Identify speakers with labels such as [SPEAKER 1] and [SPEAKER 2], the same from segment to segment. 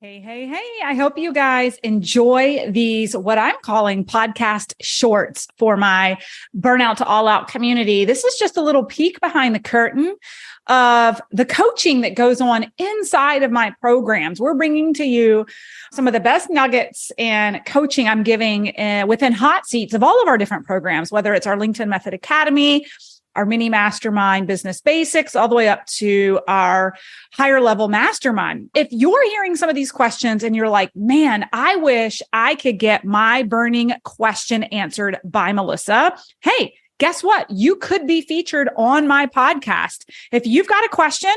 [SPEAKER 1] Hey, hey, hey. I hope you guys enjoy these, what I'm calling podcast shorts for my Burnout to All Out community. This is just a little peek behind the curtain of the coaching that goes on inside of my programs. We're bringing to you some of the best nuggets and coaching I'm giving within hot seats of all of our different programs, whether it's our LinkedIn Method Academy, our mini mastermind business basics, all the way up to our higher level mastermind. If you're hearing some of these questions and you're like, man, I wish I could get my burning question answered by Melissa. Hey, guess what? You could be featured on my podcast. If you've got a question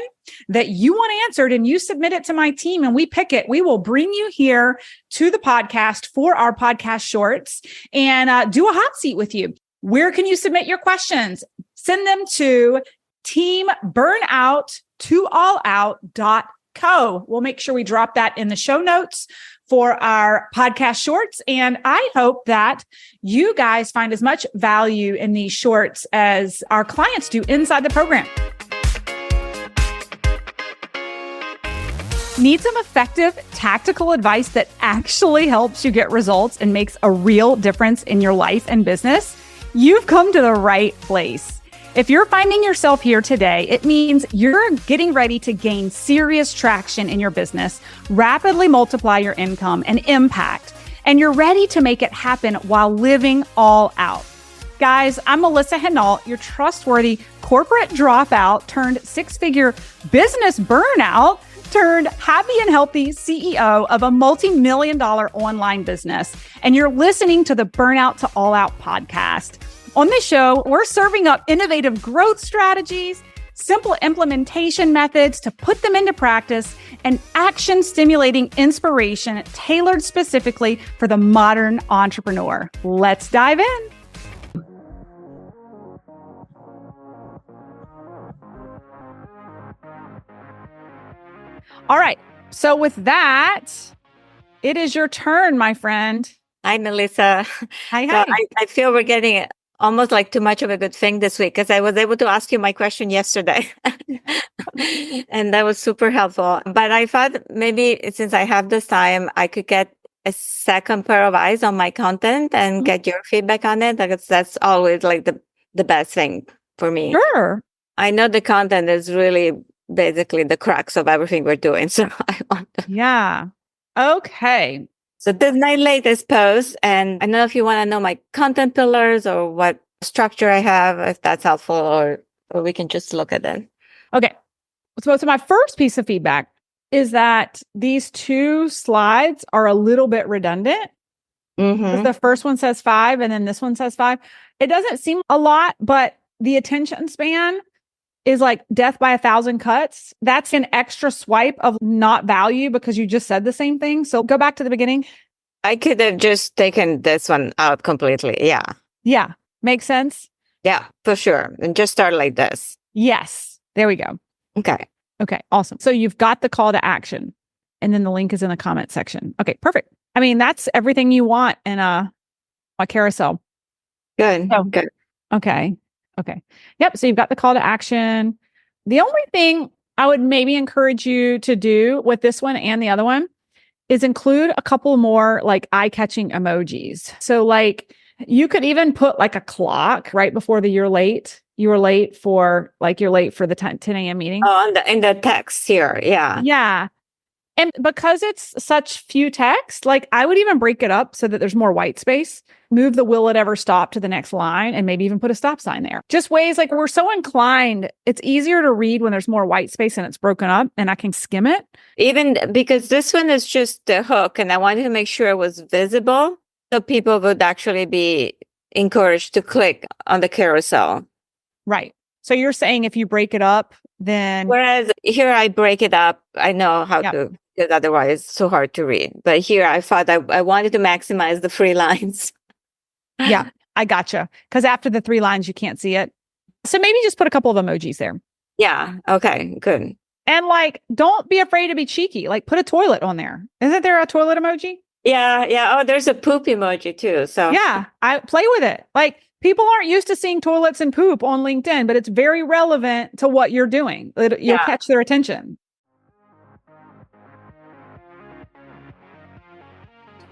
[SPEAKER 1] that you want answered and you submit it to my team and we pick it, we will bring you here to the podcast for our podcast shorts and do a hot seat with you. Where can you submit your questions? Send them to teamburnout2allout.co. We'll make sure we drop that in the show notes for our podcast shorts. And I hope that you guys find as much value in these shorts as our clients do inside the program. Need some effective tactical advice that actually helps you get results and makes a real difference in your life and business? You've come to the right place. If you're finding yourself here today, it means you're getting ready to gain serious traction in your business, rapidly multiply your income and impact, and you're ready to make it happen while living all out. Guys, I'm Melissa Hinault, your trustworthy corporate dropout turned six-figure business burnout turned happy and healthy CEO of a multi-million-dollar online business. And you're listening to the Burnout to All Out podcast. On this show, we're serving up innovative growth strategies, simple implementation methods to put them into practice, and action-stimulating inspiration tailored specifically for the modern entrepreneur. Let's dive in. All right. So with that, it is your turn, my friend.
[SPEAKER 2] Hi, Melissa.
[SPEAKER 1] Hi.
[SPEAKER 2] So I feel we're getting almost like too much of a good thing this week because I was able to ask you my question yesterday and that was super helpful. But I thought maybe since I have this time, I could get a second pair of eyes on my content and get your feedback on it. Because that's always like the best thing for me.
[SPEAKER 1] Sure.
[SPEAKER 2] I know the content is really basically the crux of everything we're doing. So I want to.
[SPEAKER 1] Yeah. Okay.
[SPEAKER 2] So this is my latest post, and I don't know if you want to know my content pillars or what structure I have, if that's helpful, or we can just look at it.
[SPEAKER 1] Okay. So my first piece of feedback is that these two slides are a little bit redundant.
[SPEAKER 2] Mm-hmm.
[SPEAKER 1] The first one says 5 and then this one says 5. It doesn't seem a lot, but the attention span is like death by 1,000 cuts. That's an extra swipe of not value because you just said the same thing. So go back to the beginning.
[SPEAKER 2] I could have just taken this one out completely. Yeah.
[SPEAKER 1] Yeah. Makes sense?
[SPEAKER 2] Yeah, for sure. And just start like this.
[SPEAKER 1] Yes. There we go.
[SPEAKER 2] Okay.
[SPEAKER 1] Okay. Awesome. So you've got the call to action and then the link is in the comment section. Okay. Perfect. I mean, that's everything you want in a carousel.
[SPEAKER 2] Good.
[SPEAKER 1] So,
[SPEAKER 2] good.
[SPEAKER 1] Okay. Okay. Yep. So you've got the call to action. The only thing I would maybe encourage you to do with this one and the other one is include a couple more like eye-catching emojis. So like you could even put like a clock right before the you're late. You were late for you're late for the 10 a.m. meeting.
[SPEAKER 2] Oh, in the text here. Yeah.
[SPEAKER 1] Yeah. And because it's such few text, like I would even break it up so that there's more white space, move the will it ever stop to the next line, and maybe even put a stop sign there. Just ways like we're so inclined. It's easier to read when there's more white space and it's broken up and I can skim it.
[SPEAKER 2] Even because this one is just the hook and I wanted to make sure it was visible so people would actually be encouraged to click on the carousel.
[SPEAKER 1] Right. So you're saying if you break it up, then...
[SPEAKER 2] Whereas here I break it up. I know how to, because otherwise it's so hard to read. But here I thought I wanted to maximize the 3 lines.
[SPEAKER 1] Yeah, I gotcha. Because after the 3 lines, you can't see it. So maybe just put a couple of emojis there.
[SPEAKER 2] Yeah. Okay, good.
[SPEAKER 1] And like, don't be afraid to be cheeky. Like put a toilet on there. Isn't there a toilet emoji?
[SPEAKER 2] Yeah. Yeah. Oh, there's a poop emoji too. So
[SPEAKER 1] yeah, I play with it. Like people aren't used to seeing toilets and poop on LinkedIn, but it's very relevant to what you're doing. You'll catch their attention.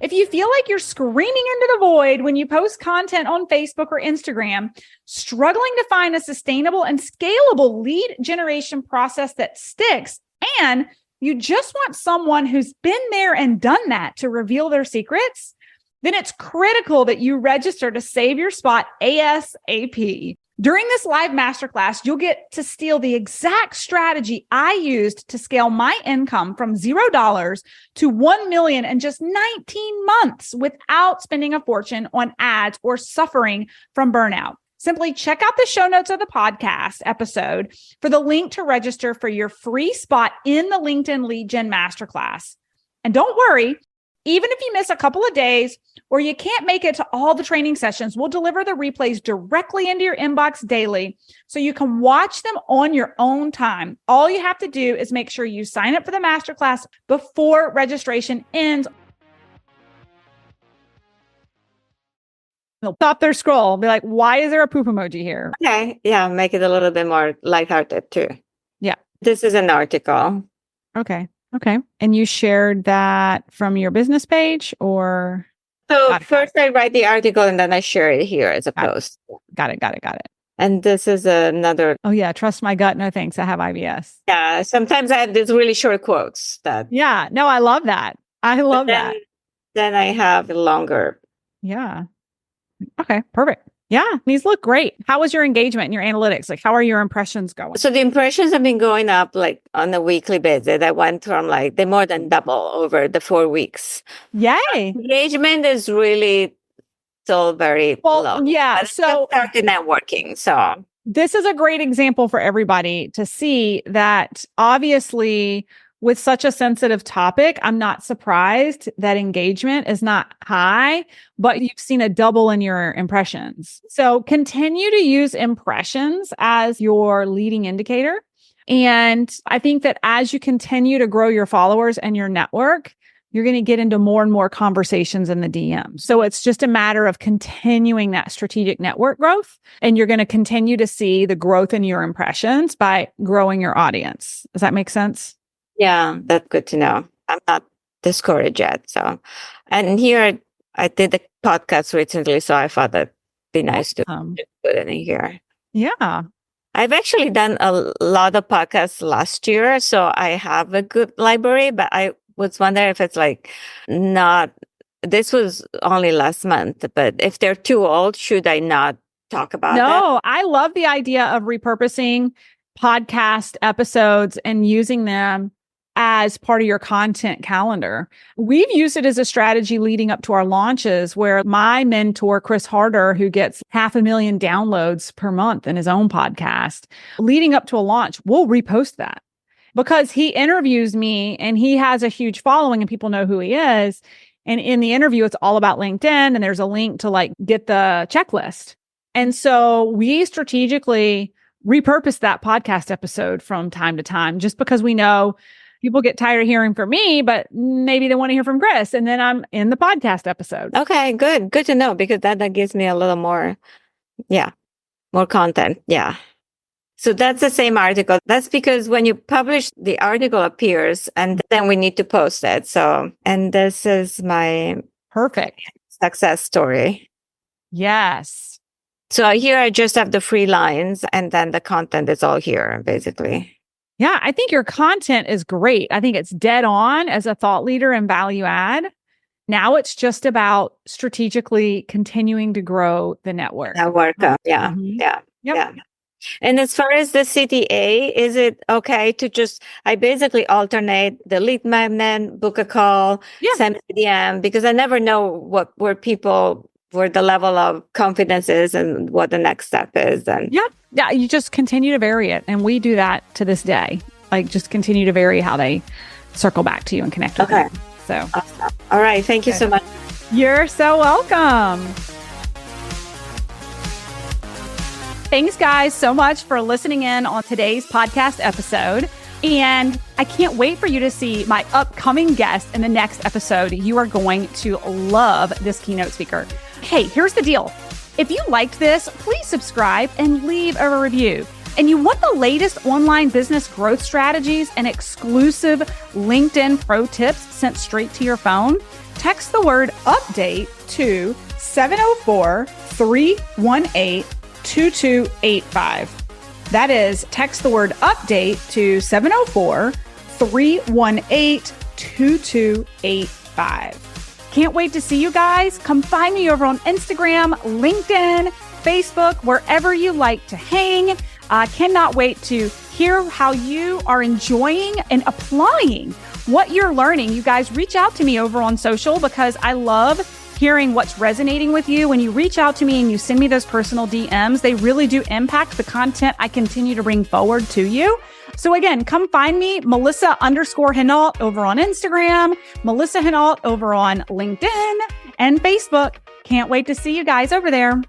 [SPEAKER 1] If you feel like you're screaming into the void when you post content on Facebook or Instagram, struggling to find a sustainable and scalable lead generation process that sticks, and you just want someone who's been there and done that to reveal their secrets, then it's critical that you register to save your spot ASAP. During this live masterclass, you'll get to steal the exact strategy I used to scale my income from $0 to 1 million in just 19 months without spending a fortune on ads or suffering from burnout. Simply check out the show notes of the podcast episode for the link to register for your free spot in the LinkedIn Lead Gen Masterclass. And don't worry, even if you miss a couple of days or you can't make it to all the training sessions, we'll deliver the replays directly into your inbox daily so you can watch them on your own time. All you have to do is make sure you sign up for the masterclass before registration ends. They'll stop their scroll, be like, why is there a poop emoji here?
[SPEAKER 2] Okay. Yeah. Make it a little bit more lighthearted too.
[SPEAKER 1] Yeah.
[SPEAKER 2] This is an article.
[SPEAKER 1] Okay. And you shared that from your business page or?
[SPEAKER 2] So first I write the article and then I share it here as a post.
[SPEAKER 1] Got it.
[SPEAKER 2] And this is another.
[SPEAKER 1] Oh yeah. Trust my gut. No thanks. I have IBS.
[SPEAKER 2] Yeah. Sometimes I have these really short quotes that.
[SPEAKER 1] Yeah. No, I love that. That.
[SPEAKER 2] Then I have longer.
[SPEAKER 1] Yeah. Okay. Perfect. Yeah. These look great. How was your engagement and your analytics? Like, how are your impressions going?
[SPEAKER 2] So the impressions have been going up like on a weekly basis. I went from like they more than double over the 4 weeks.
[SPEAKER 1] Yay.
[SPEAKER 2] Engagement is really still very low.
[SPEAKER 1] Yeah. So
[SPEAKER 2] started networking. So
[SPEAKER 1] this is a great example for everybody to see that obviously with such a sensitive topic, I'm not surprised that engagement is not high, but you've seen a double in your impressions. So continue to use impressions as your leading indicator. And I think that as you continue to grow your followers and your network, you're going to get into more and more conversations in the DM. So it's just a matter of continuing that strategic network growth. And you're going to continue to see the growth in your impressions by growing your audience. Does that make sense?
[SPEAKER 2] Yeah, that's good to know. I'm not discouraged yet. So, and here I did a podcast recently, so I thought that'd be nice to put it in here.
[SPEAKER 1] Yeah.
[SPEAKER 2] I've actually done a lot of podcasts last year, so I have a good library, but I was wondering if it's like not, this was only last month, but if they're too old, should I not talk about that?
[SPEAKER 1] No, I love the idea of repurposing podcast episodes and using them as part of your content calendar. We've used it as a strategy leading up to our launches where my mentor, Chris Harder, who gets 500,000 downloads per month in his own podcast, leading up to a launch, we'll repost that because he interviews me and he has a huge following and people know who he is. And in the interview, it's all about LinkedIn and there's a link to like get the checklist. And so we strategically repurpose that podcast episode from time to time just because we know people get tired of hearing from me, but maybe they want to hear from Chris. And then I'm in the podcast episode.
[SPEAKER 2] Okay, good. Good to know because that gives me a little more, more content. Yeah. So that's the same article. That's because when you publish, the article appears and then we need to post it. So, and this is my
[SPEAKER 1] perfect
[SPEAKER 2] success story.
[SPEAKER 1] Yes.
[SPEAKER 2] So here I just have the free lines and then the content is all here, basically.
[SPEAKER 1] Yeah, I think your content is great. I think it's dead on as a thought leader and value add. Now it's just about strategically continuing to grow the network.
[SPEAKER 2] Yeah. And as far as the CTA, is it okay to just, I basically alternate the lead magnet, book a call, send a DM, because I never know where the level of confidence is and what the next step is. And
[SPEAKER 1] yeah, you just continue to vary it. And we do that to this day. Like just continue to vary how they circle back to you and connect with you. So,
[SPEAKER 2] awesome. All right. Thank you so much.
[SPEAKER 1] You're so welcome. Thanks, guys, so much for listening in on today's podcast episode. And I can't wait for you to see my upcoming guest in the next episode. You are going to love this keynote speaker. Hey, here's the deal. If you liked this, please subscribe and leave a review. and you want the latest online business growth strategies and exclusive LinkedIn pro tips sent straight to your phone, text the word update to 704-318-2285. That is, text the word update to 704-318-2285. Can't wait to see you guys. Come find me over on Instagram, LinkedIn, Facebook, wherever you like to hang. I cannot wait to hear how you are enjoying and applying what you're learning. You guys reach out to me over on social because I love hearing what's resonating with you. When you reach out to me and you send me those personal DMs, they really do impact the content I continue to bring forward to you. So again, come find me, Melissa_Hinault over on Instagram, Melissa Hinault over on LinkedIn and Facebook. Can't wait to see you guys over there.